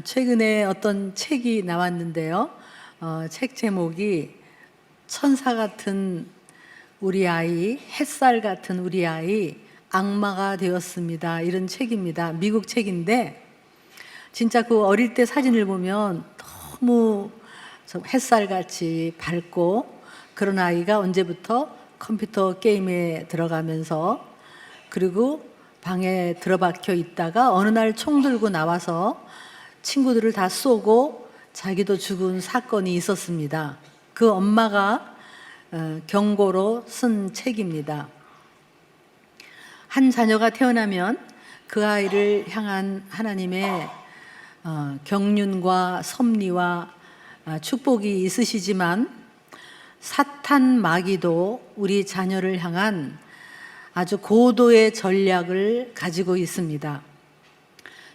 최근에 어떤 책이 나왔는데요. 책 제목이 천사 같은 우리 아이, 햇살 같은 우리 아이, 악마가 되었습니다. 이런 책입니다. 미국 책인데 진짜 그 어릴 때 사진을 보면 너무 햇살같이 밝고, 그런 아이가 언제부터 컴퓨터 게임에 들어가면서, 그리고 방에 들어박혀 있다가 어느 날 총 들고 나와서 친구들을 다 쏘고 자기도 죽은 사건이 있었습니다. 그 엄마가 경고로 쓴 책입니다. 한 자녀가 태어나면 그 아이를 향한 하나님의 경륜과 섭리와 축복이 있으시지만, 사탄 마귀도 우리 자녀를 향한 아주 고도의 전략을 가지고 있습니다.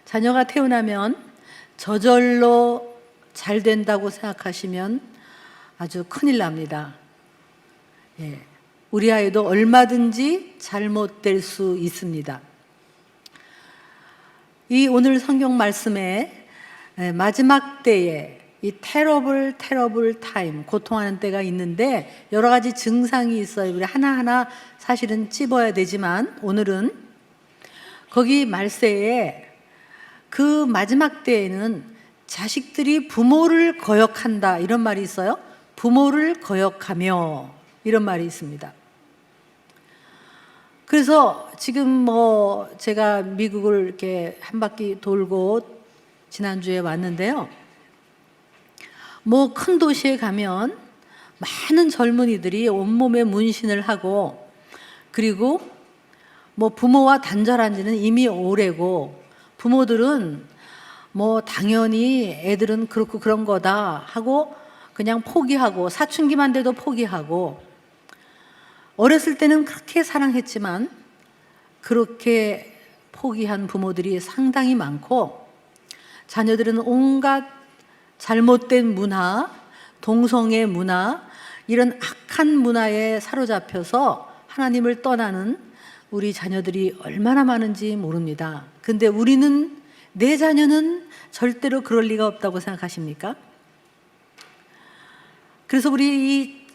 자녀가 태어나면 저절로 잘 된다고 생각하시면 아주 큰일 납니다. 우리 아이도 얼마든지 잘못될 수 있습니다. 이 오늘 성경 말씀에 마지막 때에 이 테러블 타임, 고통하는 때가 있는데 여러 가지 증상이 있어요. 우리 하나하나 사실은 찝어야 되지만, 오늘은 거기 말세에 그 마지막 때에는 자식들이 부모를 거역한다, 이런 말이 있어요. 부모를 거역하며, 이런 말이 있습니다. 그래서 지금 제가 미국을 이렇게 한 바퀴 돌고 지난주에 왔는데요. 큰 도시에 가면 많은 젊은이들이 온몸에 문신을 하고, 그리고 부모와 단절한 지는 이미 오래고, 부모들은 당연히 애들은 그렇고 그런 거다 하고 그냥 포기하고, 사춘기만 돼도 포기하고, 어렸을 때는 그렇게 사랑했지만 그렇게 포기한 부모들이 상당히 많고, 자녀들은 온갖 잘못된 문화, 동성애 문화, 이런 악한 문화에 사로잡혀서 하나님을 떠나는 우리 자녀들이 얼마나 많은지 모릅니다. 근데 우리는, 내 자녀는 절대로 그럴 리가 없다고 생각하십니까? 그래서 우리 이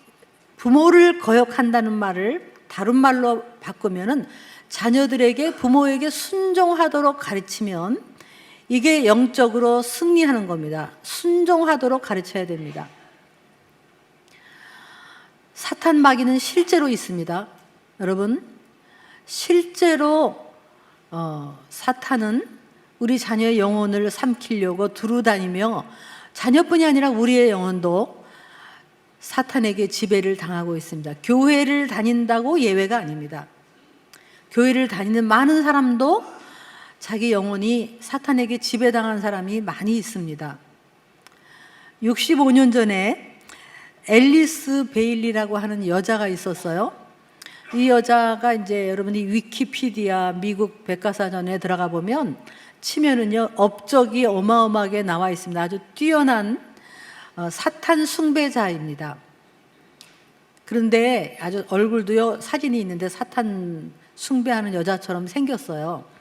부모를 거역한다는 말을 다른 말로 바꾸면은, 자녀들에게 부모에게 순종하도록 가르치면 이게 영적으로 승리하는 겁니다. 순종하도록 가르쳐야 됩니다. 사탄 마귀는 실제로 있습니다. 여러분, 실제로 사탄은 우리 자녀의 영혼을 삼키려고 두루 다니며, 자녀뿐이 아니라 우리의 영혼도 사탄에게 지배를 당하고 있습니다. 교회를 다닌다고 예외가 아닙니다. 교회를 다니는 많은 사람도 자기 영혼이 사탄에게 지배당한 사람이 많이 있습니다. 65년 전에 앨리스 베일리라고 하는 여자가 있었어요. 이 여자가 이제 여러분이 위키피디아 미국 백과사전에 들어가 보면 치면은요, 업적이 어마어마하게 나와 있습니다. 아주 뛰어난 사탄 숭배자입니다. 그런데 아주 얼굴도요, 사진이 있는데 사탄 숭배하는 여자처럼 생겼어요.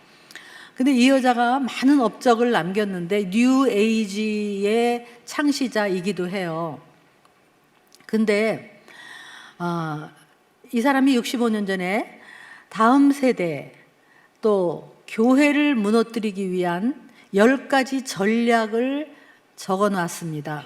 근데 이 여자가 많은 업적을 남겼는데 뉴 에이지의 창시자이기도 해요. 근데 이 사람이 65년 전에 다음 세대, 또 교회를 무너뜨리기 위한 10가지 전략을 적어 놨습니다.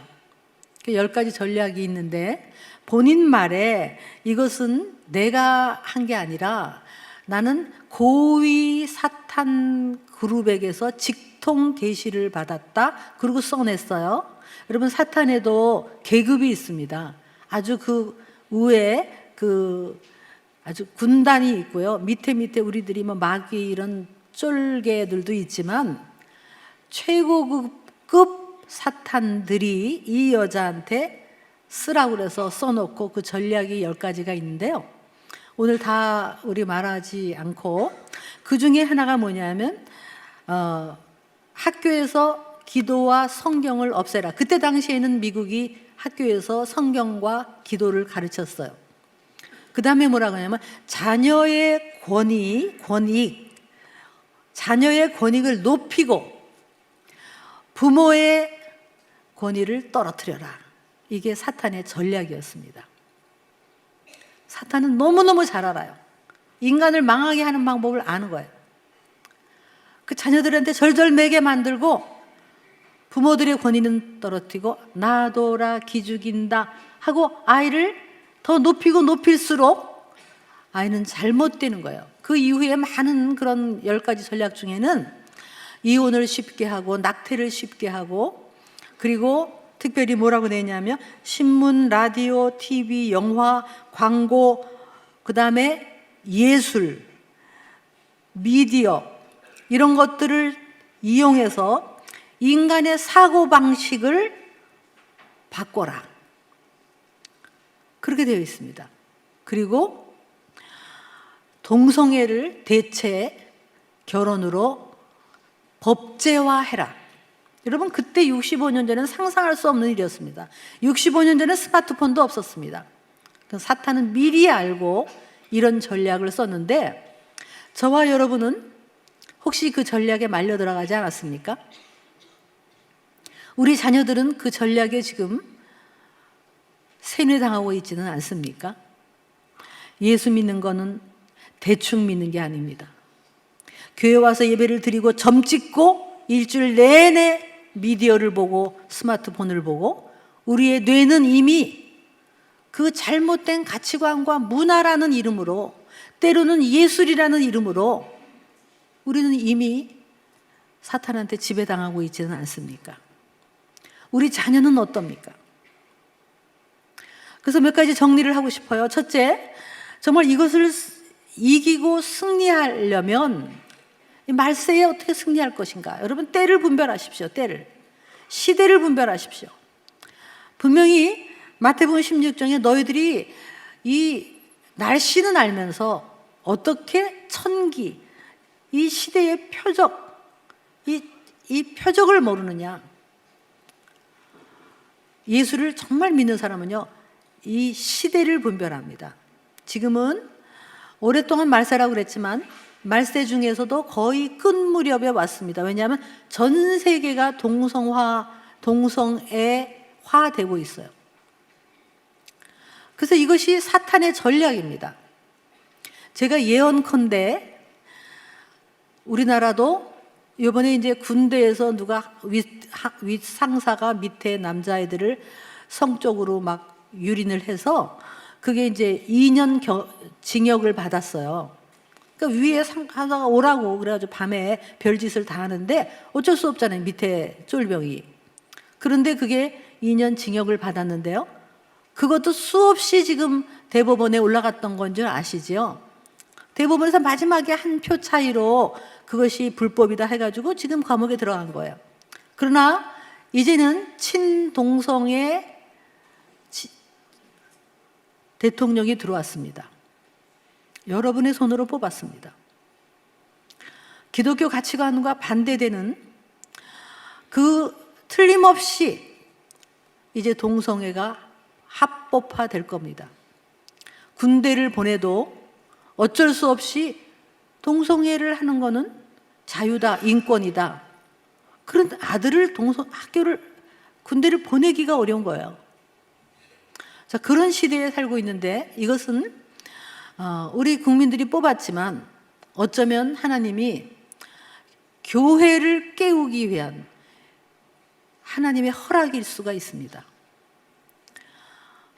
그 10가지 전략이 있는데, 본인 말에 이것은 내가 한 게 아니라 나는 고위 사탄 그룹에게서 직통 계시를 받았다, 그리고 써냈어요. 여러분, 사탄에도 계급이 있습니다. 아주 그 위에 아주 군단이 있고요. 밑에 우리들이 마귀 이런 쫄개들도 있지만, 최고급 사탄들이 이 여자한테 쓰라고 그래서 써놓고, 그 전략이 10가지가 있는데요. 오늘 다 우리 말하지 않고, 그 중에 하나가 뭐냐면 학교에서 기도와 성경을 없애라. 그때 당시에는 미국이 학교에서 성경과 기도를 가르쳤어요. 그 다음에 뭐라고 하냐면 자녀의 자녀의 권익을 높이고 부모의 권위를 떨어뜨려라. 이게 사탄의 전략이었습니다. 사탄은 너무너무 잘 알아요. 인간을 망하게 하는 방법을 아는 거예요. 그 자녀들한테 절절매게 만들고 부모들의 권위는 떨어뜨리고 놔둬라 기죽인다 하고 아이를 더 높이고 높일수록 아이는 잘못되는 거예요. 그 이후에 많은 그런 10가지 전략 중에는 이혼을 쉽게 하고 낙태를 쉽게 하고, 그리고 특별히 뭐라고 내냐면 신문, 라디오, TV, 영화, 광고, 그 다음에 예술, 미디어 이런 것들을 이용해서 인간의 사고방식을 바꿔라. 그렇게 되어 있습니다. 그리고 동성애를 대체 결혼으로 법제화해라. 여러분, 그때 65년 전에는 상상할 수 없는 일이었습니다. 65년 전에 스마트폰도 없었습니다. 사탄은 미리 알고 이런 전략을 썼는데, 저와 여러분은 혹시 그 전략에 말려 들어가지 않았습니까? 우리 자녀들은 그 전략에 지금 세뇌당하고 있지는 않습니까? 예수 믿는 거는 대충 믿는 게 아닙니다. 교회 와서 예배를 드리고 점 찍고 일주일 내내 미디어를 보고 스마트폰을 보고 우리의 뇌는 이미 그 잘못된 가치관과 문화라는 이름으로, 때로는 예술이라는 이름으로 우리는 이미 사탄한테 지배당하고 있지는 않습니까? 우리 자녀는 어떻습니까? 그래서 몇 가지 정리를 하고 싶어요. 첫째, 정말 이것을 이기고 승리하려면 말세에 어떻게 승리할 것인가? 여러분, 때를 분별하십시오. 때를. 시대를 분별하십시오. 분명히 마태복음 16장에 너희들이 이 날씨는 알면서 어떻게 천기, 이 시대의 표적, 이 표적을 모르느냐? 예수를 정말 믿는 사람은요, 이 시대를 분별합니다. 지금은 오랫동안 말세라고 그랬지만 말세 중에서도 거의 끝 무렵에 왔습니다. 왜냐하면 전 세계가 동성애화되고 있어요. 그래서 이것이 사탄의 전략입니다. 제가 예언컨대 우리나라도 이번에 이제 군대에서 누가 윗 상사가 밑에 남자애들을 성적으로 막 유린을 해서 그게 이제 2년 징역을 받았어요. 그러니까 위에 상사가 오라고 그래가지고 밤에 별짓을 다 하는데 어쩔 수 없잖아요. 밑에 쫄병이. 그런데 그게 2년 징역을 받았는데요. 그것도 수없이 지금 대법원에 올라갔던 건 줄 아시지요? 대법원에서 마지막에 한 표 차이로 그것이 불법이다 해가지고 지금 감옥에 들어간 거예요. 그러나 이제는 친동성애 대통령이 들어왔습니다. 여러분의 손으로 뽑았습니다. 기독교 가치관과 반대되는 그 틀림없이 이제 동성애가 합법화될 겁니다. 군대를 보내도 어쩔 수 없이 동성애를 하는 거는 자유다, 인권이다. 그런 아들을 군대를 보내기가 어려운 거예요. 자, 그런 시대에 살고 있는데 이것은 우리 국민들이 뽑았지만 어쩌면 하나님이 교회를 깨우기 위한 하나님의 허락일 수가 있습니다.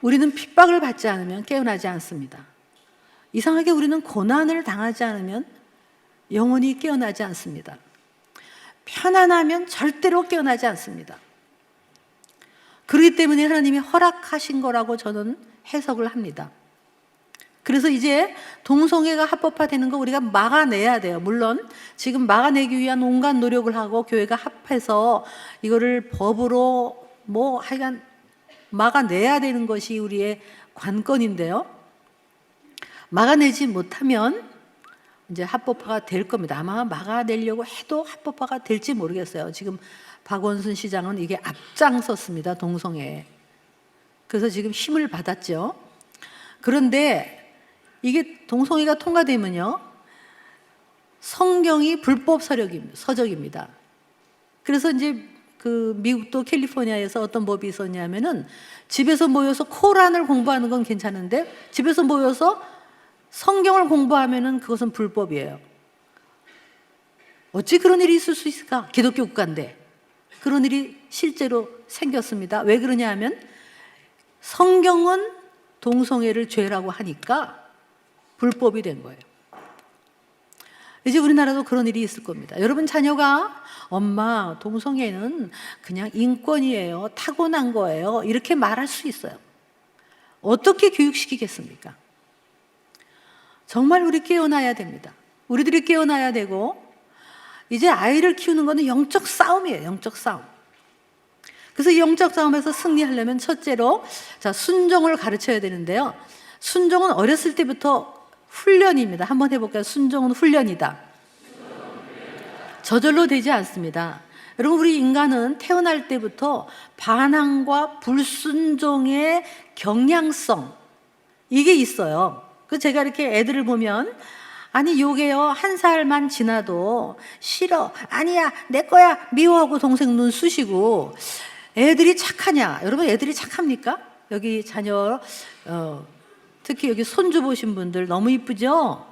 우리는 핍박을 받지 않으면 깨어나지 않습니다. 이상하게 우리는 고난을 당하지 않으면 영원히 깨어나지 않습니다. 편안하면 절대로 깨어나지 않습니다. 그렇기 때문에 하나님이 허락하신 거라고 저는 해석을 합니다. 그래서 이제 동성애가 합법화되는 거 우리가 막아내야 돼요. 물론 지금 막아내기 위한 온갖 노력을 하고 교회가 합해서 이거를 법으로 하여간 막아내야 되는 것이 우리의 관건인데요. 막아내지 못하면 이제 합법화가 될 겁니다. 아마 막아내려고 해도 합법화가 될지 모르겠어요. 지금 박원순 시장은 이게 앞장섰습니다. 동성애에. 그래서 지금 힘을 받았죠. 그런데 이게 동성애가 통과되면요, 성경이 불법 서적입니다. 그래서 이제 그 미국도 캘리포니아에서 어떤 법이 있었냐면은 집에서 모여서 코란을 공부하는 건 괜찮은데 집에서 모여서 성경을 공부하면은 그것은 불법이에요. 어찌 그런 일이 있을 수 있을까? 기독교 국가인데 그런 일이 실제로 생겼습니다. 왜 그러냐 하면 성경은 동성애를 죄라고 하니까 불법이 된 거예요. 이제 우리나라도 그런 일이 있을 겁니다. 여러분 자녀가 엄마 동성애는 그냥 인권이에요. 타고난 거예요. 이렇게 말할 수 있어요. 어떻게 교육시키겠습니까? 정말 우리 깨어나야 됩니다. 우리들이 깨어나야 되고 이제 아이를 키우는 거는 영적 싸움이에요. 영적 싸움. 그래서 이 영적 싸움에서 승리하려면 첫째로 자, 순종을 가르쳐야 되는데요. 순종은 어렸을 때부터 훈련입니다. 한번 해볼까요? 순종은 훈련이다. 저절로 되지 않습니다. 여러분 우리 인간은 태어날 때부터 반항과 불순종의 경향성 이게 있어요. 그래서 제가 이렇게 애들을 보면 아니 요게요 1살만 지나도 싫어 아니야 내 거야 미워하고 동생 눈 쑤시고 애들이 착하냐? 여러분 애들이 착합니까? 여기 자녀 특히 여기 손주 보신 분들 너무 이쁘죠?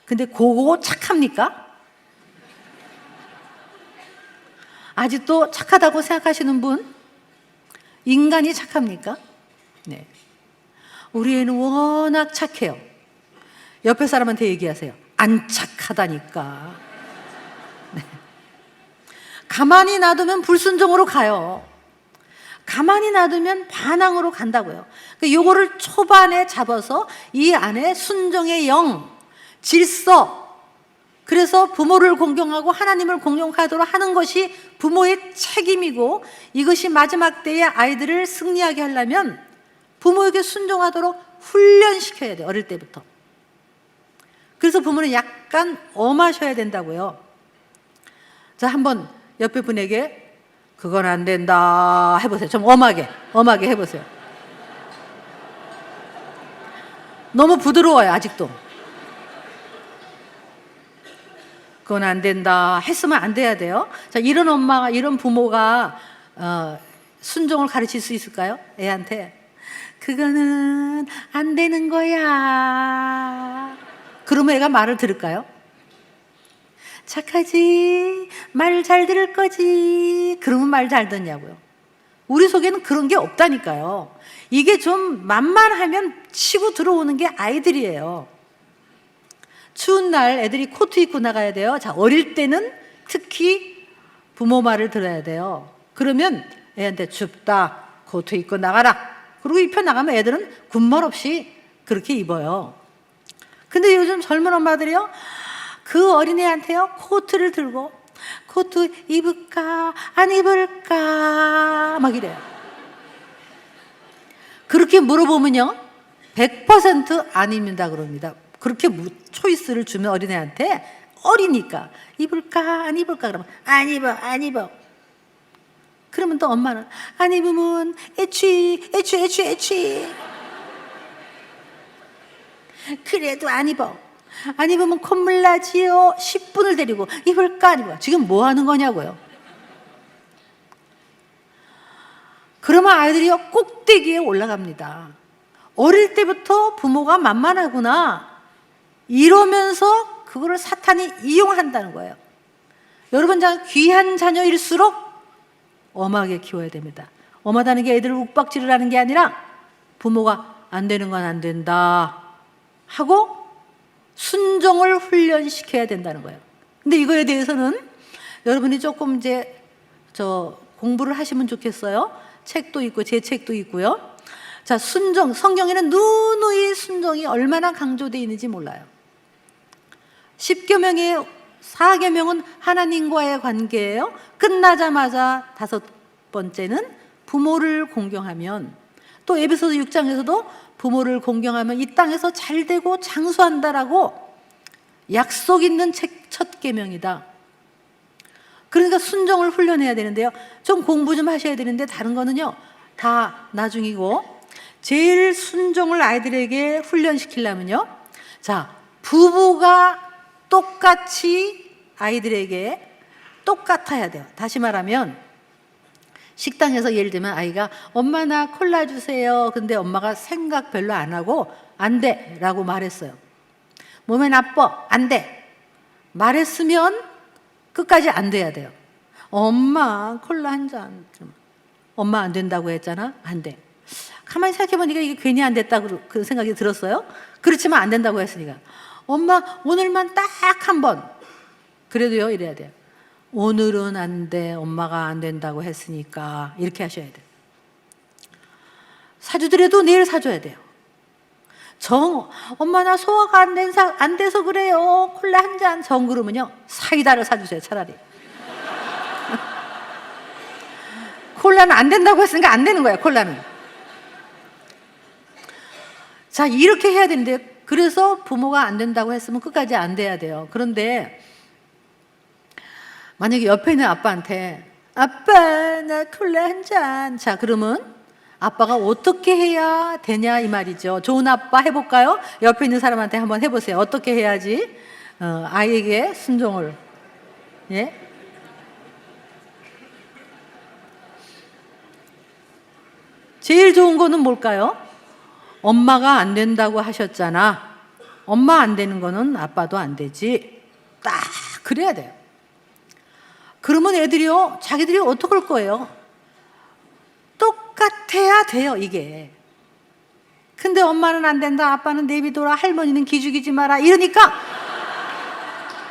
근데 그거 착합니까? 아직도 착하다고 생각하시는 분? 인간이 착합니까? 네. 우리 애는 워낙 착해요. 옆에 사람한테 얘기하세요. 안 착하다니까. 네. 가만히 놔두면 불순종으로 가요. 가만히 놔두면 반항으로 간다고요. 요거를 초반에 잡아서 이 안에 순종의 영, 질서, 그래서 부모를 공경하고 하나님을 공경하도록 하는 것이 부모의 책임이고 이것이 마지막 때에 아이들을 승리하게 하려면 부모에게 순종하도록 훈련시켜야 돼요. 어릴 때부터. 그래서 부모는 약간 엄하셔야 된다고요. 자, 한번 옆에 분에게 그건 안 된다 해보세요. 좀 엄하게 해보세요. 너무 부드러워요, 아직도. 그건 안 된다 했으면 안 돼야 돼요. 자, 이런 엄마가, 이런 부모가 순종을 가르칠 수 있을까요? 애한테. 그거는 안 되는 거야. 그러면 애가 말을 들을까요? 착하지, 말 잘 들을 거지. 그러면 말 잘 듣냐고요. 우리 속에는 그런 게 없다니까요. 이게 좀 만만하면 치고 들어오는 게 아이들이에요. 추운 날 애들이 코트 입고 나가야 돼요. 자, 어릴 때는 특히 부모 말을 들어야 돼요. 그러면 애한테 춥다, 코트 입고 나가라. 그리고 입혀 나가면 애들은 군말 없이 그렇게 입어요. 근데 요즘 젊은 엄마들이요, 그 어린애한테요, 코트를 들고 코트 입을까 안 입을까 막 이래요. 그렇게 물어보면요 100% 아닙니다 그럽니다. 그렇게 초이스를 주면 어린애한테, 어리니까 입을까 안 입을까 그러면 안 입어. 그러면 또 엄마는 안 입으면 애취 그래도 안 입어. 안 입으면 콧물 나지요. 10분을 데리고 입을까 안 입어. 지금 뭐 하는 거냐고요. 그러면 아이들이 꼭대기에 올라갑니다. 어릴 때부터 부모가 만만하구나 이러면서 그거를 사탄이 이용한다는 거예요. 여러분 귀한 자녀일수록 엄하게 키워야 됩니다. 엄하다는 게 애들을 욱박지를 하는 게 아니라 부모가 안 되는 건 안 된다 하고 순종을 훈련시켜야 된다는 거예요. 근데 이거에 대해서는 여러분이 조금 이제 공부를 하시면 좋겠어요. 책도 있고 제 책도 있고요. 자, 순종, 성경에는 누누이 순종이 얼마나 강조되어 있는지 몰라요. 10계명의 4계명은 하나님과의 관계예요. 끝나자마자 5번째는 부모를 공경하면, 또 에베소서 6장에서도 부모를 공경하면 이 땅에서 잘 되고 장수한다라고 약속 있는 첫 계명이다. 그러니까 순종을 훈련해야 되는데요. 좀 공부 좀 하셔야 되는데 다른 거는요 다 나중이고, 제일 순종을 아이들에게 훈련시키려면요, 자, 부부가 똑같이 아이들에게 똑같아야 돼요. 다시 말하면 식당에서 예를 들면 아이가 엄마 나 콜라 주세요. 근데 엄마가 생각 별로 안 하고 안 돼 라고 말했어요. 몸에 나빠 안 돼 말했으면 끝까지 안 돼야 돼요. 엄마 콜라 한 잔. 엄마 안 된다고 했잖아. 안 돼. 가만히 생각해보니까 이게 괜히 안 됐다고 그 생각이 들었어요. 그렇지만 안 된다고 했으니까 엄마 오늘만 딱 한 번. 그래도요 이래야 돼요. 오늘은 안 돼. 엄마가 안 된다고 했으니까 이렇게 하셔야 돼요. 사주더라도 내일 사줘야 돼요. 엄마 나 소화가 안 돼서 그래요. 콜라 한 잔. 정 그러면요 사이다를 사주세요. 차라리. 콜라는 안 된다고 했으니까 안 되는 거야. 콜라는. 자 이렇게 해야 되는데 그래서 부모가 안 된다고 했으면 끝까지 안 돼야 돼요. 그런데 만약에 옆에 있는 아빠한테 아빠 나 콜라 한 잔. 자 그러면 아빠가 어떻게 해야 되냐 이 말이죠. 좋은 아빠 해볼까요? 옆에 있는 사람한테 한번 해보세요. 어떻게 해야지 아이에게 순종을. 예? 제일 좋은 거는 뭘까요? 엄마가 안 된다고 하셨잖아. 엄마 안 되는 거는 아빠도 안 되지. 딱 그래야 돼요. 그러면 애들이요 자기들이 어떻게 할 거예요? 똑같아야 돼요 이게. 근데 엄마는 안 된다, 아빠는 내비둬라, 할머니는 기죽이지 마라 이러니까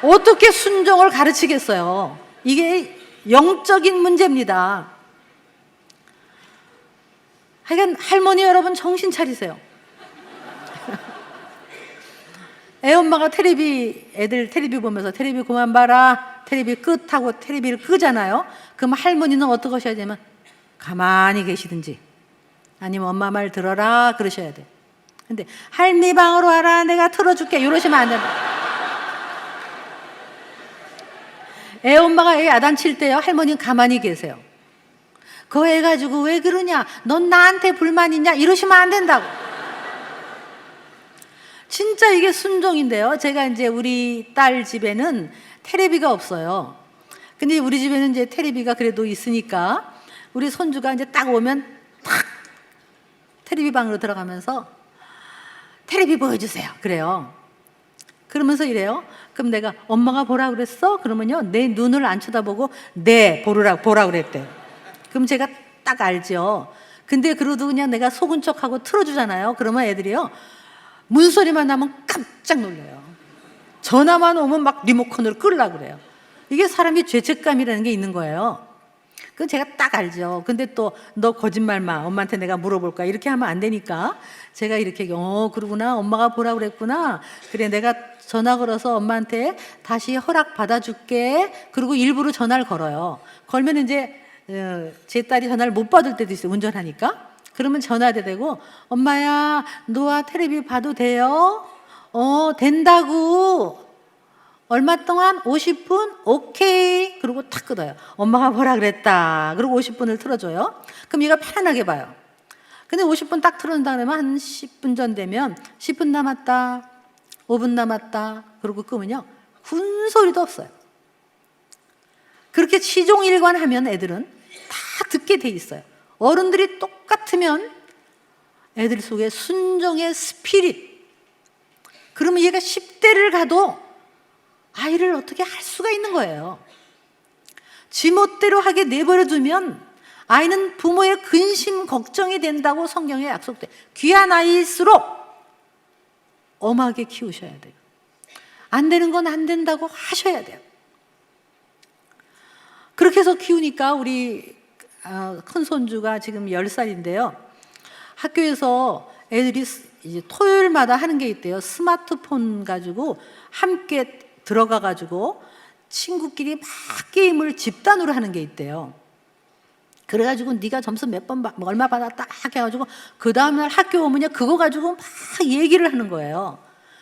어떻게 순종을 가르치겠어요? 이게 영적인 문제입니다. 하여간 할머니 여러분 정신 차리세요. 애엄마가 애들 텔레비 보면서 텔레비 그만 봐라, 텔레비 끄하고 텔레비를 끄잖아요. 그럼 할머니는 어떻게 하셔야 되면 가만히 계시든지 아니면 엄마 말 들어라 그러셔야 돼. 근데 할미 방으로 와라 내가 틀어줄게 이러시면 안 된다. 애엄마가 애 야단칠 때요 할머니는 가만히 계세요. 그거 해가지고 왜 그러냐, 넌 나한테 불만 있냐 이러시면 안 된다고. 진짜 이게 순종인데요. 제가 이제 우리 딸 집에는 테레비가 없어요. 근데 우리 집에는 이제 테레비가 그래도 있으니까 우리 손주가 이제 딱 오면 탁 테레비 방으로 들어가면서 테레비 보여주세요 그래요. 그러면서 이래요. 그럼 내가 엄마가 보라 그랬어? 그러면요 내 눈을 안 쳐다보고 네 보라 그랬대요. 그럼 제가 딱 알죠. 근데 그래도 그냥 내가 속은 척하고 틀어주잖아요. 그러면 애들이요 문소리만 나면 깜짝 놀라요. 전화만 오면 막 리모컨으로 끌려고 그래요. 이게 사람이 죄책감이라는 게 있는 거예요. 그건 제가 딱 알죠. 근데 또 너 거짓말 마, 엄마한테 내가 물어볼까 이렇게 하면 안 되니까 제가 이렇게 그러구나 엄마가 보라 그랬구나, 그래 내가 전화 걸어서 엄마한테 다시 허락 받아줄게. 그리고 일부러 전화를 걸어요. 걸면 이제 제 딸이 전화를 못 받을 때도 있어요. 운전하니까. 그러면 전화도 되고 엄마야 너와 텔레비 봐도 돼요? 된다고. 얼마 동안? 50분? 오케이. 그리고 탁 끄어요. 엄마가 뭐라 그랬다. 그리고 50분을 틀어줘요. 그럼 얘가 편안하게 봐요. 근데 50분 딱 틀어준다 그러면 한 10분 전 되면 10분 남았다, 5분 남았다 그러고 끄면요 군소리도 없어요. 그렇게 시종일관하면 애들은 다 듣게 돼 있어요. 어른들이 똑같으면 애들 속에 순종의 스피릿. 그러면 얘가 10대를 가도 아이를 어떻게 할 수가 있는 거예요. 지멋대로 하게 내버려 두면 아이는 부모의 근심 걱정이 된다고 성경에 약속돼. 귀한 아이일수록 엄하게 키우셔야 돼요. 안 되는 건 안 된다고 하셔야 돼요. 그렇게 해서 키우니까 우리 큰 손주가 지금 10살인데요. 학교에서 애들이 이제 토요일마다 하는 게 있대요. 스마트폰 가지고 함께 들어가 가지고 친구끼리 막 게임을 집단으로 하는 게 있대요. 그래가지고 네가 점수 몇 번 얼마 받았다 해가지고 그 다음날 학교 오면요 그거 가지고 막 얘기를 하는 거예요.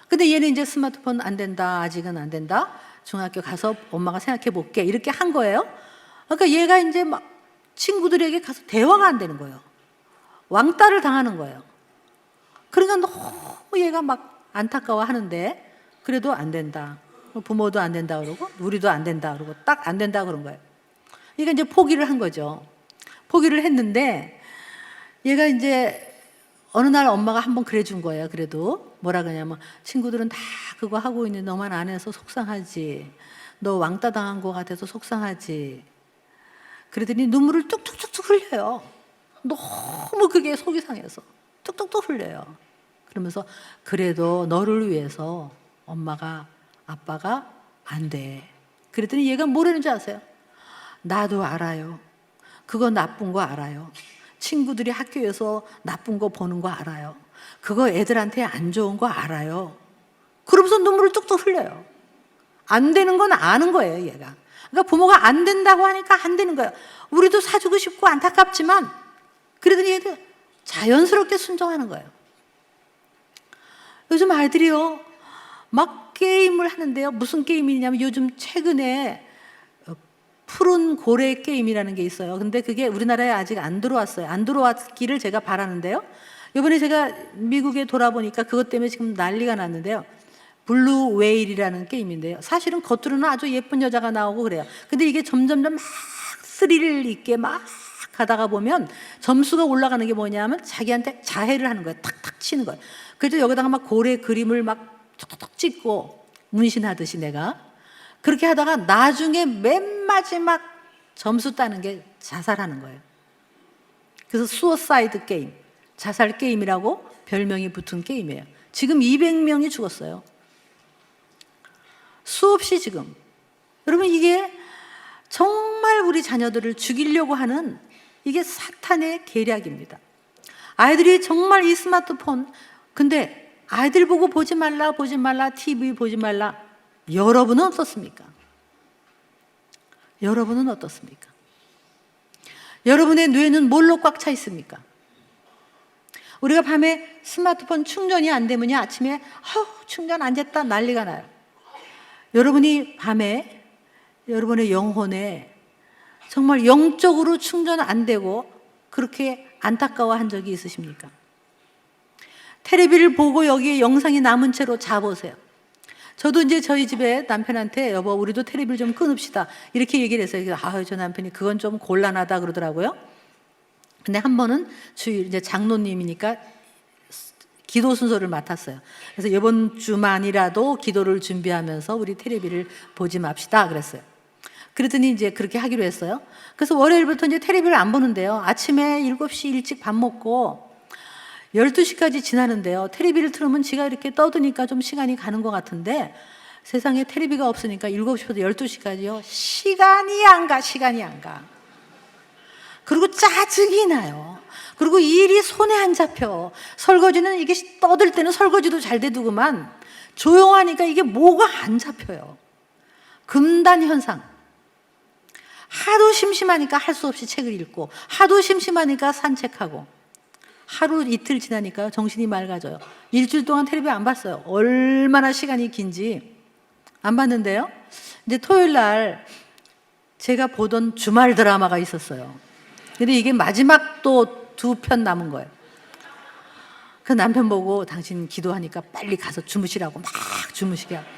근데 얘는 이제 스마트폰 안 된다, 아직은 안 된다, 중학교 가서 엄마가 생각해 볼게 이렇게 한 거예요. 그러니까 얘가 이제 막 친구들에게 가서 대화가 안 되는 거예요. 왕따를 당하는 거예요. 그러니까 너무 얘가 막 안타까워 하는데 그래도 안 된다. 부모도 안 된다 그러고 우리도 안 된다 그러고 딱 안 된다 그런 거예요. 그러니까 이제 포기를 한 거죠. 포기를 했는데 얘가 이제 어느 날 엄마가 한번 그래준 거예요. 그래도 뭐라 그러냐면 친구들은 다 그거 하고 있는데 너만 안 해서 속상하지. 너 왕따 당한 거 같아서 속상하지. 그러더니 눈물을 뚝뚝뚝뚝 흘려요. 너무 그게 속이 상해서 뚝뚝뚝 흘려요. 그러면서 그래도 너를 위해서 엄마가 아빠가 안 돼. 그랬더니 얘가 뭐라는 줄 아세요? 나도 알아요. 그거 나쁜 거 알아요. 친구들이 학교에서 나쁜 거 보는 거 알아요. 그거 애들한테 안 좋은 거 알아요. 그러면서 눈물을 뚝뚝 흘려요. 안 되는 건 아는 거예요, 얘가. 그러니까 부모가 안 된다고 하니까 안 되는 거예요. 우리도 사주고 싶고 안타깝지만 그러더니 얘들 자연스럽게 순종하는 거예요. 요즘 아이들이요, 막 게임을 하는데요. 무슨 게임이냐면 요즘 최근에 푸른 고래 게임이라는 게 있어요. 근데 그게 우리나라에 아직 안 들어왔어요. 안 들어왔기를 제가 바라는데요. 이번에 제가 미국에 돌아보니까 그것 때문에 지금 난리가 났는데요. 블루 웨일이라는 게임인데요. 사실은 겉으로는 아주 예쁜 여자가 나오고 그래요. 근데 이게 점점점 막 스릴 있게 막 가다가 보면 점수가 올라가는 게 뭐냐면 자기한테 자해를 하는 거예요. 탁탁 치는 거예요. 그래서 여기다가 막 고래 그림을 막 톡톡 찍고 문신하듯이 내가 그렇게 하다가 나중에 맨 마지막 점수 따는 게 자살하는 거예요. 그래서 수어사이드 게임, 자살 게임이라고 별명이 붙은 게임이에요. 지금 200명이 죽었어요. 수없이 지금. 여러분, 이게 정말 우리 자녀들을 죽이려고 하는 이게 사탄의 계략입니다. 아이들이 정말 이 스마트폰, 근데 아이들 보고 보지 말라, 보지 말라, TV 보지 말라. 여러분은 어떻습니까? 여러분은 어떻습니까? 여러분의 뇌는 뭘로 꽉 차 있습니까? 우리가 밤에 스마트폰 충전이 안 되면요, 아침에 충전 안 됐다 난리가 나요. 여러분이 밤에 여러분의 영혼에 정말 영적으로 충전 안 되고 그렇게 안타까워한 적이 있으십니까? 텔레비를 보고 여기에 영상이 남은 채로 자보세요. 저도 이제 저희 집에 남편한테 여보 우리도 텔레비를 좀 끊읍시다 이렇게 얘기를 했어요. 저 남편이 그건 좀 곤란하다 그러더라고요. 근데 한 번은 주일 이제 장로님이니까 기도 순서를 맡았어요. 그래서 이번 주만이라도 기도를 준비하면서 우리 텔레비를 보지 맙시다 그랬어요. 그랬더니 이제 그렇게 하기로 했어요. 그래서 월요일부터 이제 텔레비를 안 보는데요. 아침에 7시 일찍 밥 먹고 12시까지 지나는데요. 텔레비를 틀으면 지가 이렇게 떠드니까 좀 시간이 가는 것 같은데 세상에 텔레비가 없으니까 7시부터 12시까지요. 시간이 안 가. 그리고 짜증이 나요. 그리고 일이 손에 안 잡혀. 설거지는 이게 떠들 때는 설거지도 잘 돼두고만 조용하니까 이게 뭐가 안 잡혀요. 금단 현상. 하도 심심하니까 할 수 없이 책을 읽고 하도 심심하니까 산책하고 하루 이틀 지나니까 정신이 맑아져요. 일주일 동안 텔레비 안 봤어요. 얼마나 시간이 긴지 안 봤는데요. 이제 토요일 날 제가 보던 주말 드라마가 있었어요. 근데 이게 마지막 또 2편 남은 거예요. 그 남편 보고 당신 기도하니까 빨리 가서 주무시라고 막 주무시게 하고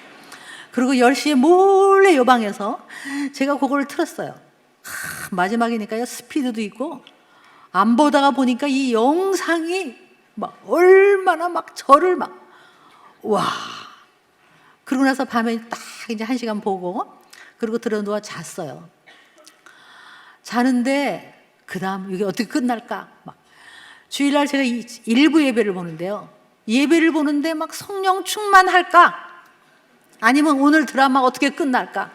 그리고 10시에 몰래 요 방에서 제가 그걸 틀었어요. 마지막이니까요. 스피드도 있고 안 보다가 보니까 이 영상이 막 얼마나 막 저를 막 와. 그러고 나서 밤에 딱 이제 1시간 보고 그리고 들어 누워 잤어요. 자는데 그다음 이게 어떻게 끝날까? 막 주일날 제가 일부 예배를 보는데요. 예배를 보는데 막 성령 충만할까? 아니면 오늘 드라마 어떻게 끝날까?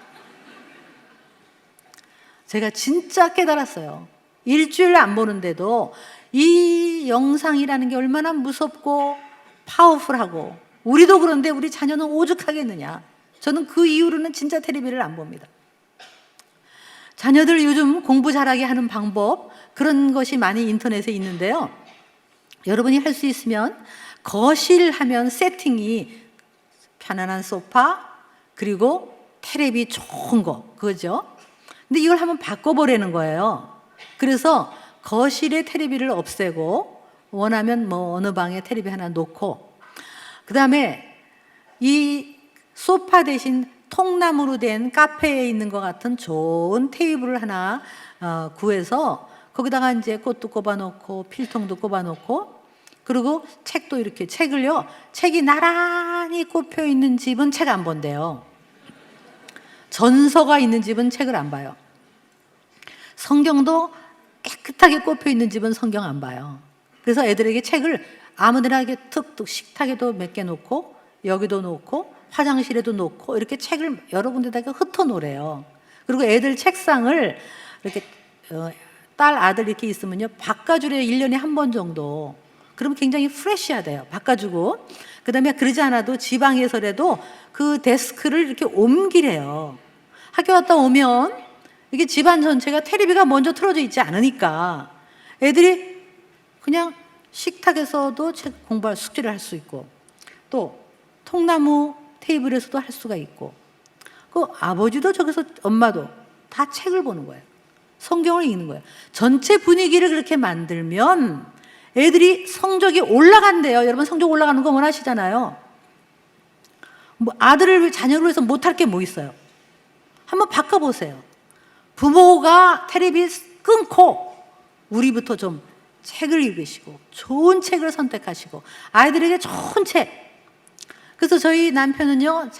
제가 진짜 깨달았어요. 일주일 안 보는데도 이 영상이라는 게 얼마나 무섭고 파워풀하고 우리도 그런데 우리 자녀는 오죽하겠느냐. 저는 그 이후로는 진짜 텔레비를 안 봅니다. 자녀들 요즘 공부 잘하게 하는 방법 그런 것이 많이 인터넷에 있는데요. 여러분이 할 수 있으면 거실 하면 세팅이 편안한 소파 그리고 텔레비 좋은 거 그거죠. 근데 이걸 한번 바꿔보라는 거예요. 그래서 거실에 텔레비를 없애고 원하면 뭐 어느 방에 텔레비 하나 놓고 그 다음에 이 소파 대신 통나무로 된 카페에 있는 것 같은 좋은 테이블을 하나 구해서 거기다가 이제 꽃도 꼽아놓고 필통도 꼽아놓고, 그리고 책도 이렇게, 책이 나란히 꼽혀 있는 집은 책 안 본대요. 전서가 있는 집은 책을 안 봐요. 성경도 깨끗하게 꼽혀 있는 집은 성경 안 봐요. 그래서 애들에게 책을 아무데나 이렇게 툭툭, 식탁에도 몇 개 놓고, 여기도 놓고, 화장실에도 놓고, 이렇게 책을 여러 군데다가 흩어 놓으래요. 그리고 애들 책상을 이렇게 딸 아들 이렇게 있으면요, 바꿔주래요. 1년에 한 번 정도. 그러면 굉장히 프레시하대요. 바꿔주고. 그 다음에 그러지 않아도 지방에서라도 그 데스크를 이렇게 옮기래요. 학교 갔다 오면 이게 집안 전체가 테레비가 먼저 틀어져 있지 않으니까 애들이 그냥 식탁에서도 책 공부할 숙제를 할 수 있고, 또 통나무 테이블에서도 할 수가 있고, 그 아버지도 저기서 엄마도 다 책을 보는 거예요. 성경을 읽는 거예요. 전체 분위기를 그렇게 만들면 애들이 성적이 올라간대요. 여러분 성적 올라가는 거 원하시잖아요. 자녀를 위해서 못할 게 뭐 있어요? 한번 바꿔보세요. 부모가 텔레비 끊고 우리부터 좀 책을 읽으시고 좋은 책을 선택하시고 아이들에게 좋은 책. 그래서 저희 남편은요,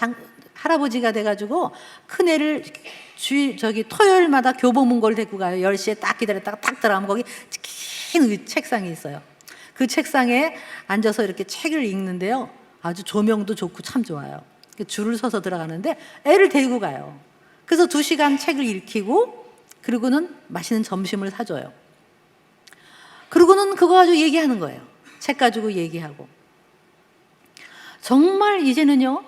할아버지가 돼가지고 큰애를 토요일마다 교보문고를 데리고 가요. 10시에 딱 기다렸다가 딱 들어가면 거기 긴 책상이 있어요. 그 책상에 앉아서 이렇게 책을 읽는데요, 아주 조명도 좋고 참 좋아요. 줄을 서서 들어가는데 애를 데리고 가요. 그래서 2시간 책을 읽히고, 그리고는 맛있는 점심을 사줘요. 그리고는 그거 가지고 얘기하는 거예요. 책 가지고 얘기하고. 정말 이제는요,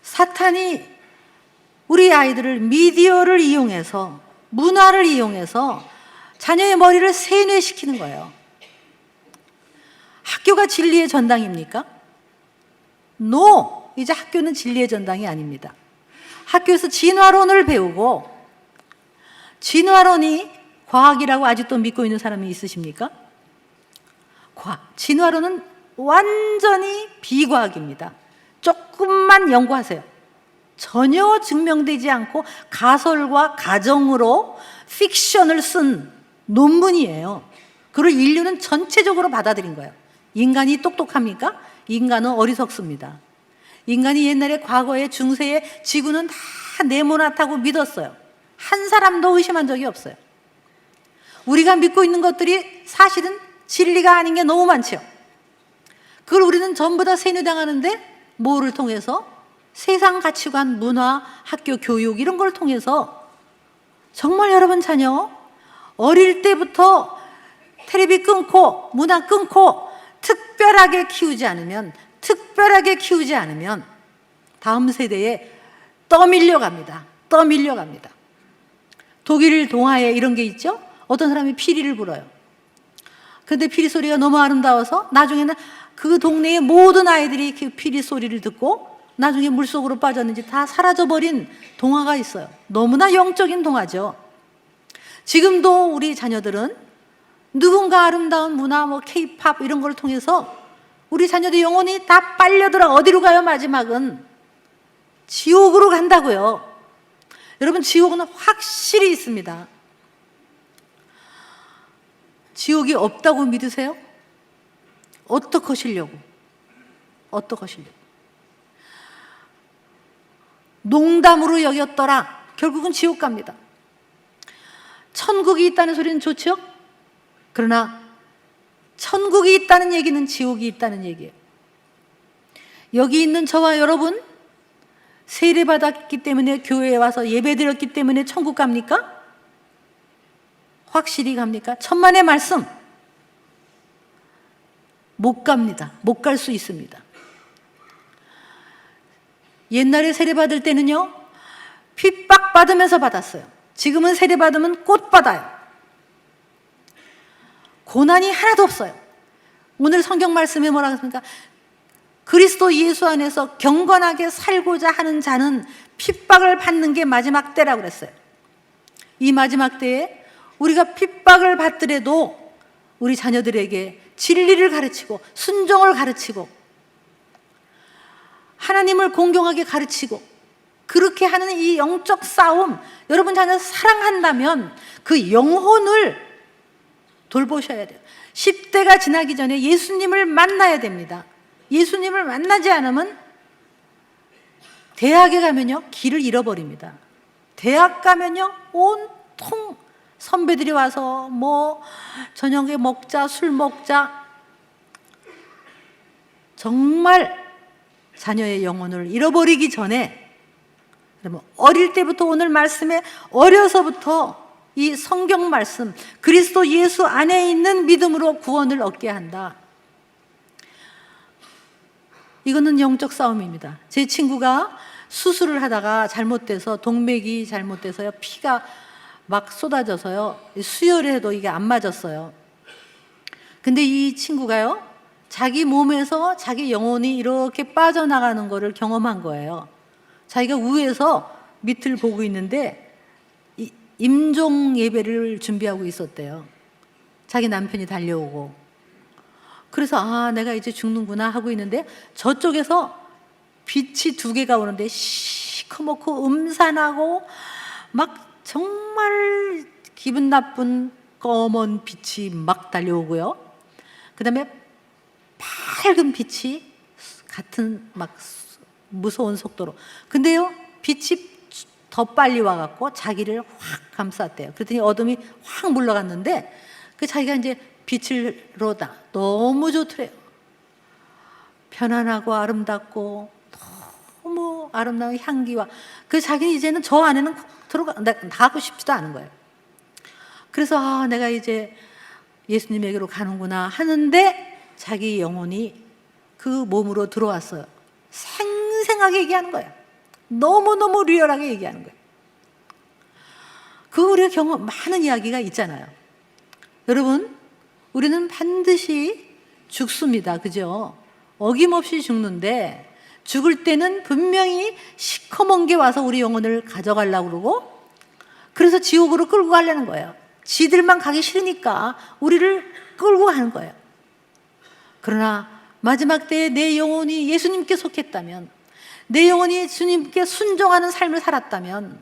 사탄이 우리 아이들을 미디어를 이용해서, 문화를 이용해서 자녀의 머리를 세뇌시키는 거예요. 학교가 진리의 전당입니까? No! 이제 학교는 진리의 전당이 아닙니다. 학교에서 진화론을 배우고, 진화론이 과학이라고 아직도 믿고 있는 사람이 있으십니까? 진화론은 완전히 비과학입니다. 조금만 연구하세요. 전혀 증명되지 않고 가설과 가정으로 픽션을 쓴 논문이에요. 그걸 인류는 전체적으로 받아들인 거예요. 인간이 똑똑합니까? 인간은 어리석습니다. 인간이 옛날에 과거에 중세에 지구는 다 네모나다고 믿었어요. 한 사람도 의심한 적이 없어요. 우리가 믿고 있는 것들이 사실은 진리가 아닌 게 너무 많죠. 그걸 우리는 전부 다 세뇌당하는데, 뭐를 통해서? 세상 가치관, 문화, 학교 교육 이런 걸 통해서. 정말 여러분 자녀 어릴 때부터 텔레비 끊고 문화 끊고 특별하게 키우지 않으면 다음 세대에 떠밀려 갑니다. 독일 동화에 이런 게 있죠. 어떤 사람이 피리를 불어요. 근데 피리 소리가 너무 아름다워서 나중에는 그 동네의 모든 아이들이 그 피리 소리를 듣고 나중에 물속으로 빠졌는지 다 사라져버린 동화가 있어요. 너무나 영적인 동화죠. 지금도 우리 자녀들은 누군가 아름다운 문화, K-팝 이런 걸 통해서 우리 자녀들 영혼이 다 빨려들어 어디로 가요? 마지막은 지옥으로 간다고요. 여러분, 지옥은 확실히 있습니다. 지옥이 없다고 믿으세요? 어떡하시려고? 농담으로 여겼더라. 결국은 지옥 갑니다. 천국이 있다는 소리는 좋죠? 그러나 천국이 있다는 얘기는 지옥이 있다는 얘기예요. 여기 있는 저와 여러분, 세례받았기 때문에 교회에 와서 예배드렸기 때문에 천국 갑니까? 확실히 갑니까? 천만의 말씀, 못 갑니다. 못 갈 수 있습니다. 옛날에 세례받을 때는요, 핍박받으면서 받았어요. 지금은 세례받으면 꽃 받아요. 고난이 하나도 없어요. 오늘 성경 말씀에 뭐라고 했습니까? 그리스도 예수 안에서 경건하게 살고자 하는 자는 핍박을 받는 게 마지막 때라고 그랬어요. 이 마지막 때에 우리가 핍박을 받더라도 우리 자녀들에게 진리를 가르치고 순종을 가르치고 하나님을 공경하게 가르치고 그렇게 하는 이 영적 싸움, 여러분 자녀 사랑한다면 그 영혼을 돌보셔야 돼요. 10대가 지나기 전에 예수님을 만나야 됩니다. 예수님을 만나지 않으면 대학에 가면요 길을 잃어버립니다. 대학 가면요 온통 선배들이 와서 뭐 저녁에 먹자, 술 먹자, 정말 자녀의 영혼을 잃어버리기 전에, 그러면 어릴 때부터 오늘 말씀에 어려서부터 이 성경 말씀, 그리스도 예수 안에 있는 믿음으로 구원을 얻게 한다. 이거는 영적 싸움입니다. 제 친구가 수술을 하다가 잘못돼서 동맥이 잘못돼서요 피가 막 쏟아져서요 수혈해도 이게 안 맞았어요. 근데 이 친구가요 자기 몸에서 자기 영혼이 이렇게 빠져나가는 거를 경험한 거예요. 자기가 위에서 밑을 보고 있는데 임종 예배를 준비하고 있었대요. 자기 남편이 달려오고. 그래서 아 내가 이제 죽는구나 하고 있는데 저쪽에서 빛이 2개가 오는데 시커멓고 음산하고 막 정말 기분 나쁜 검은 빛이 막 달려오고요. 그 다음에 밝은 빛이 같은 막 무서운 속도로. 근데요 빛이 더 빨리 와갖고 자기를 확 감쌌대요. 그랬더니 어둠이 확 물러갔는데 그 자기가 이제 빛으로다 너무 좋더래요. 편안하고 아름답고 너무 아름다운 향기와 그 자기는 이제는 저 안에는 나가고 싶지도 않은 거예요. 그래서 아 내가 이제 예수님에게로 가는구나 하는데 자기 영혼이 그 몸으로 들어왔어요. 생생하게 얘기하는 거예요. 너무너무 리얼하게 얘기하는 거예요. 우리가 경험 많은 이야기가 있잖아요. 여러분 우리는 반드시 죽습니다. 그죠? 어김없이 죽는데 죽을 때는 분명히 시커먼 게 와서 우리 영혼을 가져가려고 그러고 그래서 지옥으로 끌고 가려는 거예요. 지들만 가기 싫으니까 우리를 끌고 가는 거예요. 그러나 마지막 때에 내 영혼이 예수님께 속했다면, 내 영혼이 주님께 순종하는 삶을 살았다면,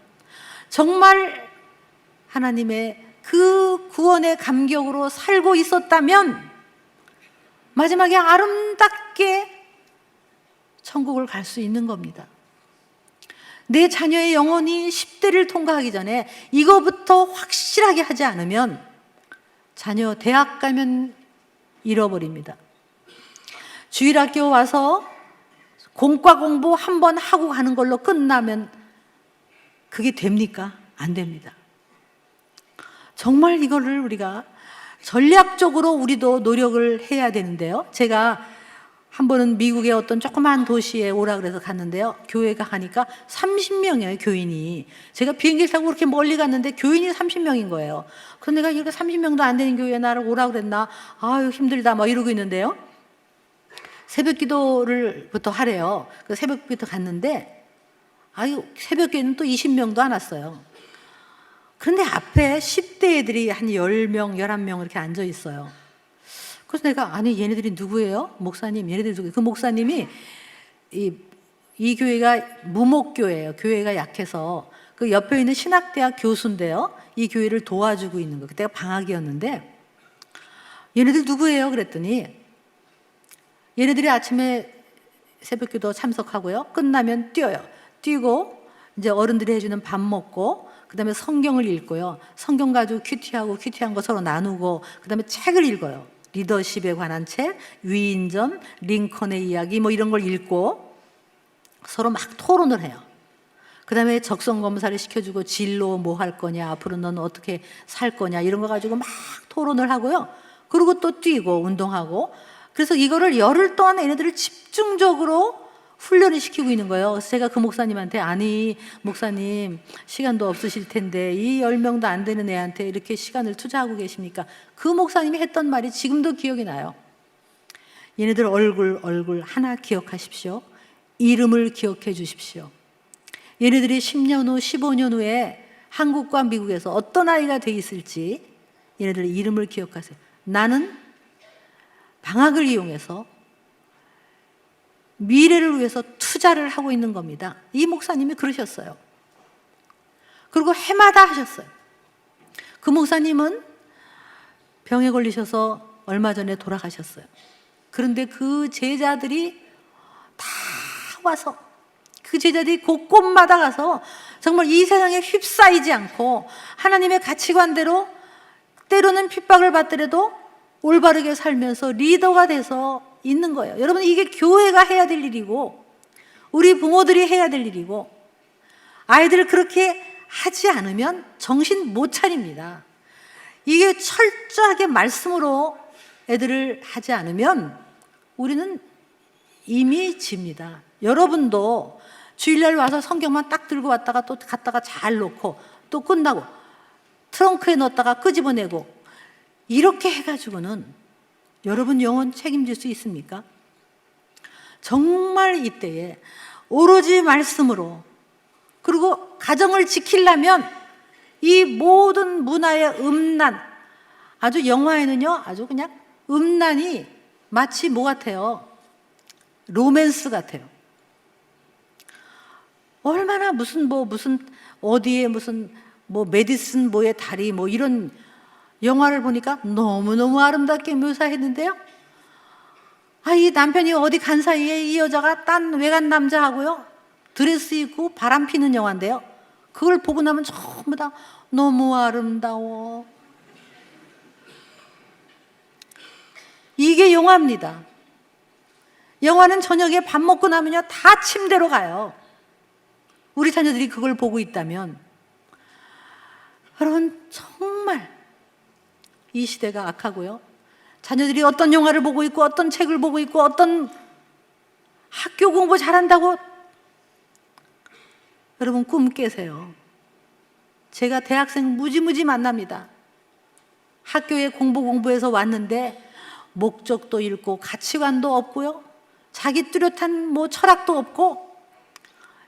정말 하나님의 그 구원의 감격으로 살고 있었다면 마지막에 아름답게 천국을 갈 수 있는 겁니다. 내 자녀의 영혼이 10대를 통과하기 전에 이거부터 확실하게 하지 않으면 자녀 대학 가면 잃어버립니다. 주일학교 와서 공과 공부 한 번 하고 가는 걸로 끝나면 그게 됩니까? 안 됩니다. 정말 이거를 우리가 전략적으로 우리도 노력을 해야 되는데요. 제가 한 번은 미국의 어떤 조그만 도시에 오라 그래서 갔는데요. 교회가 가니까 30명이에요, 교인이. 제가 비행기를 타고 그렇게 멀리 갔는데 교인이 30명인 거예요. 그래서 내가 이렇게 30명도 안 되는 교회에 나를 오라 그랬나? 아유, 힘들다. 막 이러고 있는데요. 새벽 기도를부터 하래요. 그 새벽 기도 갔는데, 아유, 새벽 기도는 또 20명도 안 왔어요. 그런데 앞에 10대 애들이 한 10명, 11명 이렇게 앉아 있어요. 그래서 내가, 아니, 얘네들이 누구예요? 목사님, 얘네들이 누구예요? 그 목사님이 이 교회가 무목교회예요. 교회가 약해서. 그 옆에 있는 신학대학 교수인데요. 이 교회를 도와주고 있는 거. 그때가 방학이었는데, 얘네들 누구예요? 그랬더니, 얘네들이 아침에 새벽기도 참석하고요. 끝나면 뛰어요. 뛰고 이제 어른들이 해주는 밥 먹고 그다음에 성경을 읽고요. 성경 가지고 큐티한 거 서로 나누고 그다음에 책을 읽어요. 리더십에 관한 책, 위인전, 링컨의 이야기 뭐 이런 걸 읽고 서로 막 토론을 해요. 그다음에 적성 검사를 시켜주고 진로 뭐 할 거냐, 앞으로 넌 어떻게 살 거냐 이런 거 가지고 막 토론을 하고요. 그리고 또 뛰고 운동하고 그래서 이거를 열흘 동안 얘네들을 집중적으로 훈련을 시키고 있는 거예요. 그래서 제가 그 목사님한테 아니 목사님 시간도 없으실 텐데 이 10명도 안 되는 애한테 이렇게 시간을 투자하고 계십니까? 그 목사님이 했던 말이 지금도 기억이 나요. 얘네들 얼굴 하나 기억하십시오. 이름을 기억해 주십시오. 얘네들이 10년 후 15년 후에 한국과 미국에서 어떤 아이가 돼 있을지 얘네들의 이름을 기억하세요. 나는 방학을 이용해서 미래를 위해서 투자를 하고 있는 겁니다. 이 목사님이 그러셨어요. 그리고 해마다 하셨어요. 그 목사님은 병에 걸리셔서 얼마 전에 돌아가셨어요. 그런데 그 제자들이 다 와서, 그 제자들이 곳곳마다 가서 정말 이 세상에 휩싸이지 않고 하나님의 가치관대로 때로는 핍박을 받더라도 올바르게 살면서 리더가 돼서 있는 거예요. 여러분, 이게 교회가 해야 될 일이고 우리 부모들이 해야 될 일이고, 아이들을 그렇게 하지 않으면 정신 못 차립니다. 이게 철저하게 말씀으로 애들을 하지 않으면 우리는 이미 집니다. 여러분도 주일날 와서 성경만 딱 들고 왔다가 또 갔다가 잘 놓고 또 끝나고 트렁크에 넣었다가 끄집어내고 이렇게 해가지고는 여러분 영혼 책임질 수 있습니까? 정말 이때에 오로지 말씀으로, 그리고 가정을 지키려면 이 모든 문화의 음란, 아주 영화에는요 아주 그냥 음란이 마치 뭐 같아요? 로맨스 같아요. 얼마나 무슨 어디에 무슨 메디슨 뭐의 다리 이런 영화를 보니까 너무너무 아름답게 묘사했는데요. 이 남편이 어디 간 사이에 이 여자가 딴 외간 남자하고요 드레스 입고 바람 피는 영화인데요. 그걸 보고 나면 전부 다 너무 아름다워. 이게 영화입니다. 영화는 저녁에 밥 먹고 나면요 다 침대로 가요. 우리 자녀들이 그걸 보고 있다면, 여러분 정말 이 시대가 악하고요. 자녀들이 어떤 영화를 보고 있고 어떤 책을 보고 있고 어떤 학교 공부 잘한다고 여러분 꿈 깨세요. 제가 대학생 무지무지 만납니다. 학교에 공부해서 왔는데 목적도 잃고 가치관도 없고요. 자기 뚜렷한 철학도 없고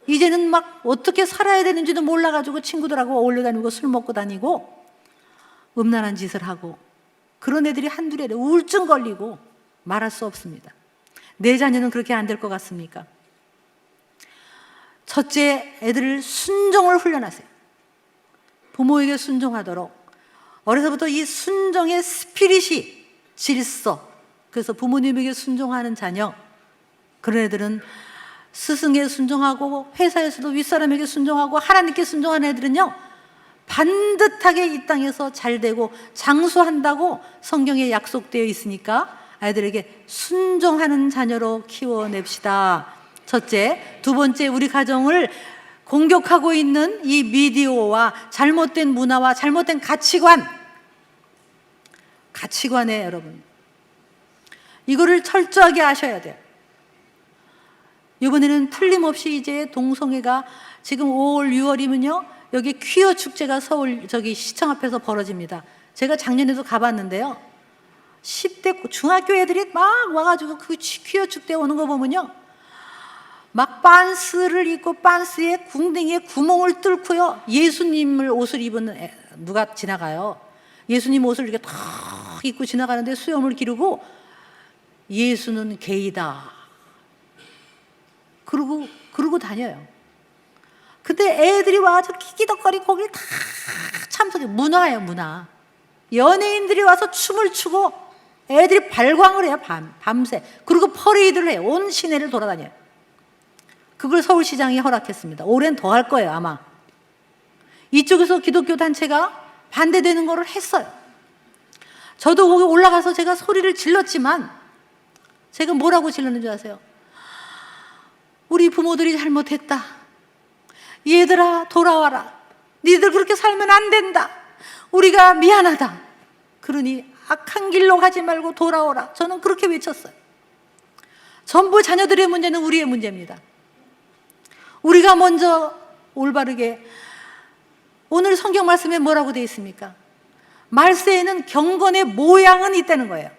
이제는 막 어떻게 살아야 되는지도 몰라가지고 친구들하고 어울려 다니고 술 먹고 다니고 음란한 짓을 하고, 그런 애들이 한둘이 아니라 우울증 걸리고 말할 수 없습니다. 내 자녀는 그렇게 안 될 것 같습니까? 첫째, 애들을 순종을 훈련하세요. 부모에게 순종하도록. 어려서부터 이 순종의 스피릿이 질서, 그래서 부모님에게 순종하는 자녀, 그런 애들은 스승에 순종하고 회사에서도 윗사람에게 순종하고 하나님께 순종하는 애들은요 반듯하게 이 땅에서 잘되고 장수한다고 성경에 약속되어 있으니까 아이들에게 순종하는 자녀로 키워냅시다. 첫째. 두 번째, 우리 가정을 공격하고 있는 이 미디어와 잘못된 문화와 잘못된 가치관에 여러분 이거를 철저하게 아셔야 돼요. 이번에는 틀림없이 이제 동성애가 지금 5월, 6월이면요 여기 퀴어 축제가 서울 시청 앞에서 벌어집니다. 제가 작년에도 가봤는데요, 10대 중학교 애들이 막 와가지고 그 퀴어 축제 오는 거 보면요 막 빤스를 입고 빤스에 궁뎅이에 구멍을 뚫고요 예수님을 옷을 입은 누가 지나가요. 예수님 옷을 이렇게 탁 입고 지나가는데 수염을 기르고 예수는 게이다 그러고 다녀요. 근데 애들이 와서 키키덕거리고 거길 다 참석해. 문화예요, 문화. 연예인들이 와서 춤을 추고 애들이 발광을 해요, 밤새. 그리고 퍼레이드를 해요. 온 시내를 돌아다녀요. 그걸 서울시장이 허락했습니다. 올해는 더 할 거예요, 아마. 이쪽에서 기독교 단체가 반대되는 거를 했어요. 저도 거기 올라가서 제가 소리를 질렀지만 제가 뭐라고 질렀는지 아세요? 우리 부모들이 잘못했다. 얘들아 돌아와라. 니들 그렇게 살면 안 된다. 우리가 미안하다. 그러니 악한 길로 가지 말고 돌아오라. 저는 그렇게 외쳤어요. 전부 자녀들의 문제는 우리의 문제입니다. 우리가 먼저 올바르게, 오늘 성경 말씀에 뭐라고 되어 있습니까? 말세에는 경건의 모양은 있다는 거예요.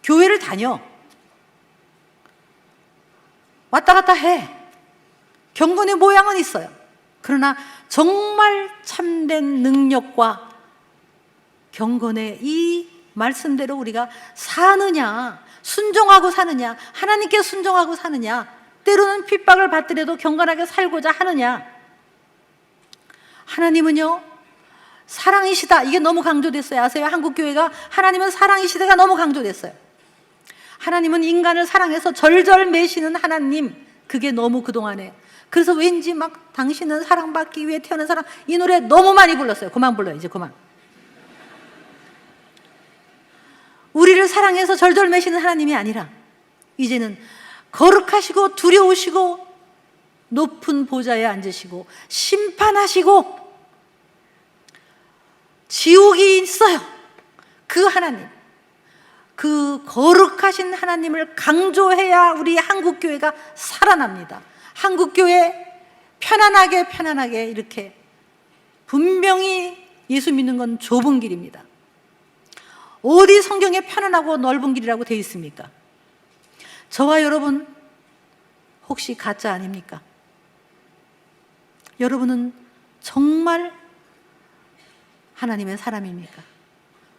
교회를 다녀. 왔다 갔다 해. 경건의 모양은 있어요. 그러나 정말 참된 능력과 경건의 이 말씀대로 우리가 사느냐, 순종하고 사느냐, 하나님께 순종하고 사느냐, 때로는 핍박을 받더라도 경건하게 살고자 하느냐. 하나님은요 사랑이시다, 이게 너무 강조됐어요. 아세요? 한국교회가 하나님은 사랑이시다가 너무 강조됐어요. 하나님은 인간을 사랑해서 절절매시는 하나님, 그게 너무 그동안에, 그래서 왠지 막 당신은 사랑받기 위해 태어난 사람, 이 노래 너무 많이 불렀어요. 그만 불러요, 이제 그만. 우리를 사랑해서 절절매시는 하나님이 아니라 이제는 거룩하시고 두려우시고 높은 보좌에 앉으시고 심판하시고 지옥이 있어요. 그 하나님, 그 거룩하신 하나님을 강조해야 우리 한국교회가 살아납니다. 한국교회 편안하게 이렇게, 분명히 예수 믿는 건 좁은 길입니다. 어디 성경에 편안하고 넓은 길이라고 되어 있습니까? 저와 여러분 혹시 가짜 아닙니까? 여러분은 정말 하나님의 사람입니까?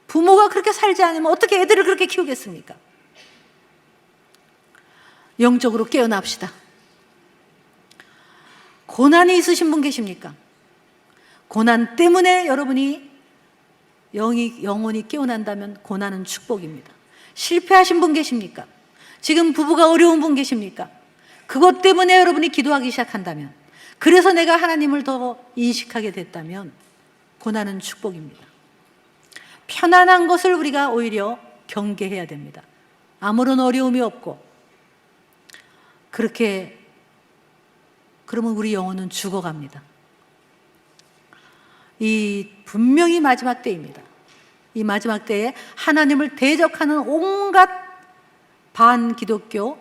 부모가 그렇게 살지 않으면 어떻게 애들을 그렇게 키우겠습니까? 영적으로 깨어납시다. 고난이 있으신 분 계십니까? 고난 때문에 여러분이 영혼이 깨어난다면 고난은 축복입니다. 실패하신 분 계십니까? 지금 부부가 어려운 분 계십니까? 그것 때문에 여러분이 기도하기 시작한다면, 그래서 내가 하나님을 더 인식하게 됐다면 고난은 축복입니다. 편안한 것을 우리가 오히려 경계해야 됩니다. 아무런 어려움이 없고, 그렇게 그러면 우리 영혼은 죽어갑니다. 이 분명히 마지막 때입니다. 이 마지막 때에 하나님을 대적하는 온갖 반 기독교,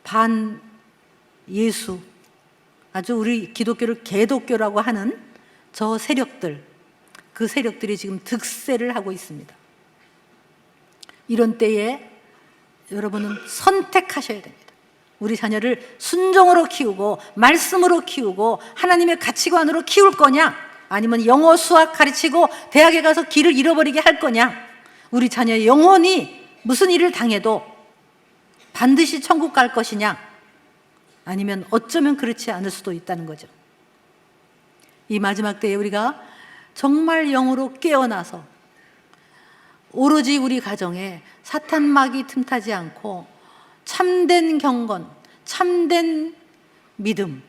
반 예수, 아주 우리 기독교를 개독교라고 하는 저 세력들, 그 세력들이 지금 득세를 하고 있습니다. 이런 때에 여러분은 선택하셔야 됩니다. 우리 자녀를 순종으로 키우고 말씀으로 키우고 하나님의 가치관으로 키울 거냐, 아니면 영어 수학 가르치고 대학에 가서 길을 잃어버리게 할 거냐, 우리 자녀의 영혼이 무슨 일을 당해도 반드시 천국 갈 것이냐, 아니면 어쩌면 그렇지 않을 수도 있다는 거죠. 이 마지막 때에 우리가 정말 영으로 깨어나서 오로지 우리 가정에 사탄 마귀 틈타지 않고 참된 경건, 참된 믿음,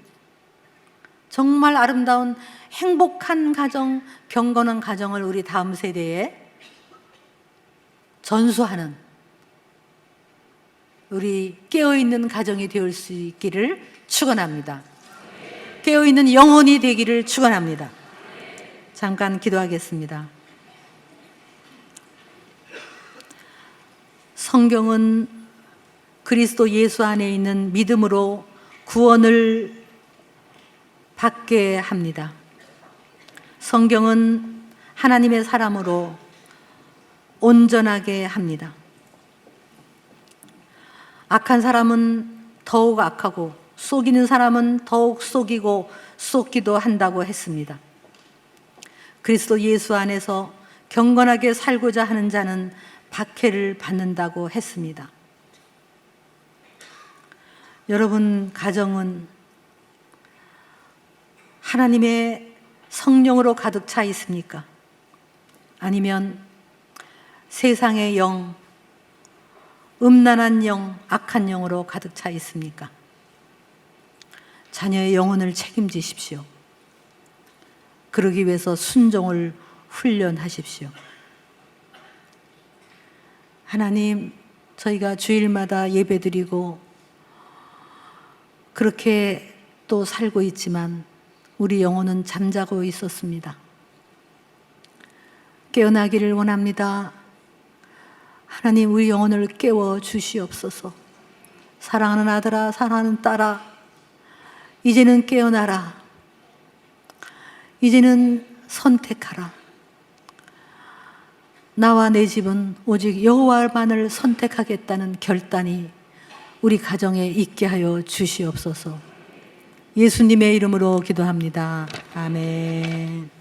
정말 아름다운 행복한 가정, 경건한 가정을 우리 다음 세대에 전수하는 우리 깨어있는 가정이 되을 수 있기를 축원합니다. 깨어있는 영혼이 되기를 축원합니다. 잠깐 기도하겠습니다. 성경은 그리스도 예수 안에 있는 믿음으로 구원을 받게 합니다. 성경은 하나님의 사람으로 온전하게 합니다. 악한 사람은 더욱 악하고 속이는 사람은 더욱 속이고 속기도 한다고 했습니다. 그리스도 예수 안에서 경건하게 살고자 하는 자는 박해를 받는다고 했습니다. 여러분 가정은 하나님의 성령으로 가득 차 있습니까? 아니면 세상의 영, 음란한 영, 악한 영으로 가득 차 있습니까? 자녀의 영혼을 책임지십시오. 그러기 위해서 순종을 훈련하십시오. 하나님, 저희가 주일마다 예배드리고 그렇게 또 살고 있지만 우리 영혼은 잠자고 있었습니다. 깨어나기를 원합니다. 하나님, 우리 영혼을 깨워 주시옵소서. 사랑하는 아들아, 사랑하는 딸아, 이제는 깨어나라. 이제는 선택하라. 나와 내 집은 오직 여호와만을 선택하겠다는 결단이 우리 가정에 있게 하여 주시옵소서. 예수님의 이름으로 기도합니다. 아멘.